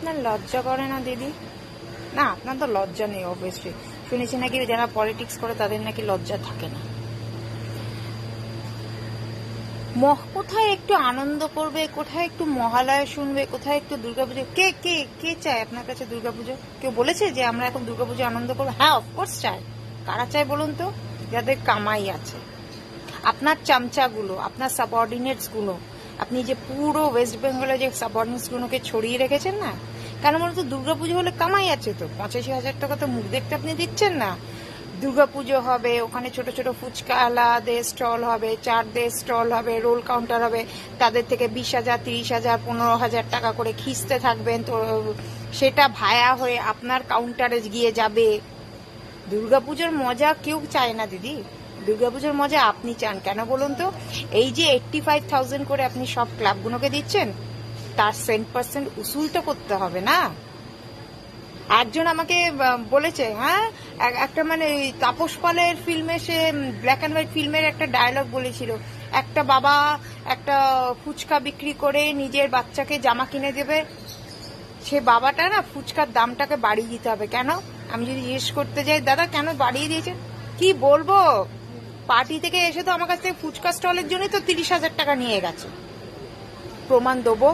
আপনার লজ্জা করে না দিদি? না, আপনার তো লজ্জা নেই অবভিয়াসলি। শুনেছি নাকি যারা পলিটিক্স করে তাদের নাকি লজ্জা থাকে না। কোথায় একটু আনন্দ করবে, কোথায় একটু মহালয়া শুনবে, কোথায় একটু দুর্গাপুজো। কে কে কে চায় আপনার কাছে দুর্গাপুজো? কেউ বলেছে যে আমরা এখন দুর্গাপুজো আনন্দ করবো? হ্যাঁ, অফকোর্স চায়। কারা চায় বলুন তো? যাদের কামাই আছে। আপনার চামচাগুলো, আপনার সাবঅর্ডিনেটস গুলো, আপনি যে পুরো ওয়েস্ট বেঙ্গলে যে সাবঅর্ডিনেটস গুলোকে ছড়িয়ে রেখেছেন না, কেন বলতো? দুর্গাপুজো হলে কামাই আছে তো। 85,000 টাকা তো মুখ দেখতে আপনি দিচ্ছেন না। দুর্গাপুজো হবে, ওখানে ছোট ছোট ফুচকাওয়ালাদের স্টল হবে, চাটদের স্টল হবে, রোল কাউন্টার হবে, তাদের থেকে 20,000, 30,000, 15,000 টাকা করে খিস্তে থাকবেন, তো সেটা ভায়া হয়ে আপনার কাউন্টারে গিয়ে যাবে। দুর্গাপুজোর মজা কেউ চায় না দিদি। দুর্গাপুজোর মজা আপনি চান। কেন বলুন তো? এই যে 85,000 করে আপনি সব ক্লাবগুলোকে দিচ্ছেন, তার 10% উসুল তো করতে হবে না? একজন আমাকে বলেছে, হ্যাঁ, একটা মানে তাপস পালের ফিল্মে, সে ব্ল্যাক অ্যান্ড হোয়াইট ফিল্মের একটা ডায়লগ বলেছিল, একটা বাবা একটা ফুচকা বিক্রি করে নিজের বাচ্চাকে জামা কিনে দেবে, সে বাবাটা না ফুচকার দামটাকে বাড়িয়ে দিতে হবে। কেন? আমি যদি জিজ্ঞেস করতে যাই, দাদা কেন বাড়িয়ে দিয়েছে, কি বলবো? পার্টি থেকে এসে তো আমার কাছ থেকে ফুচকা স্টলের জন্যই তো 30,000 টাকা নিয়ে গেছে। প্রমাণ দেবো?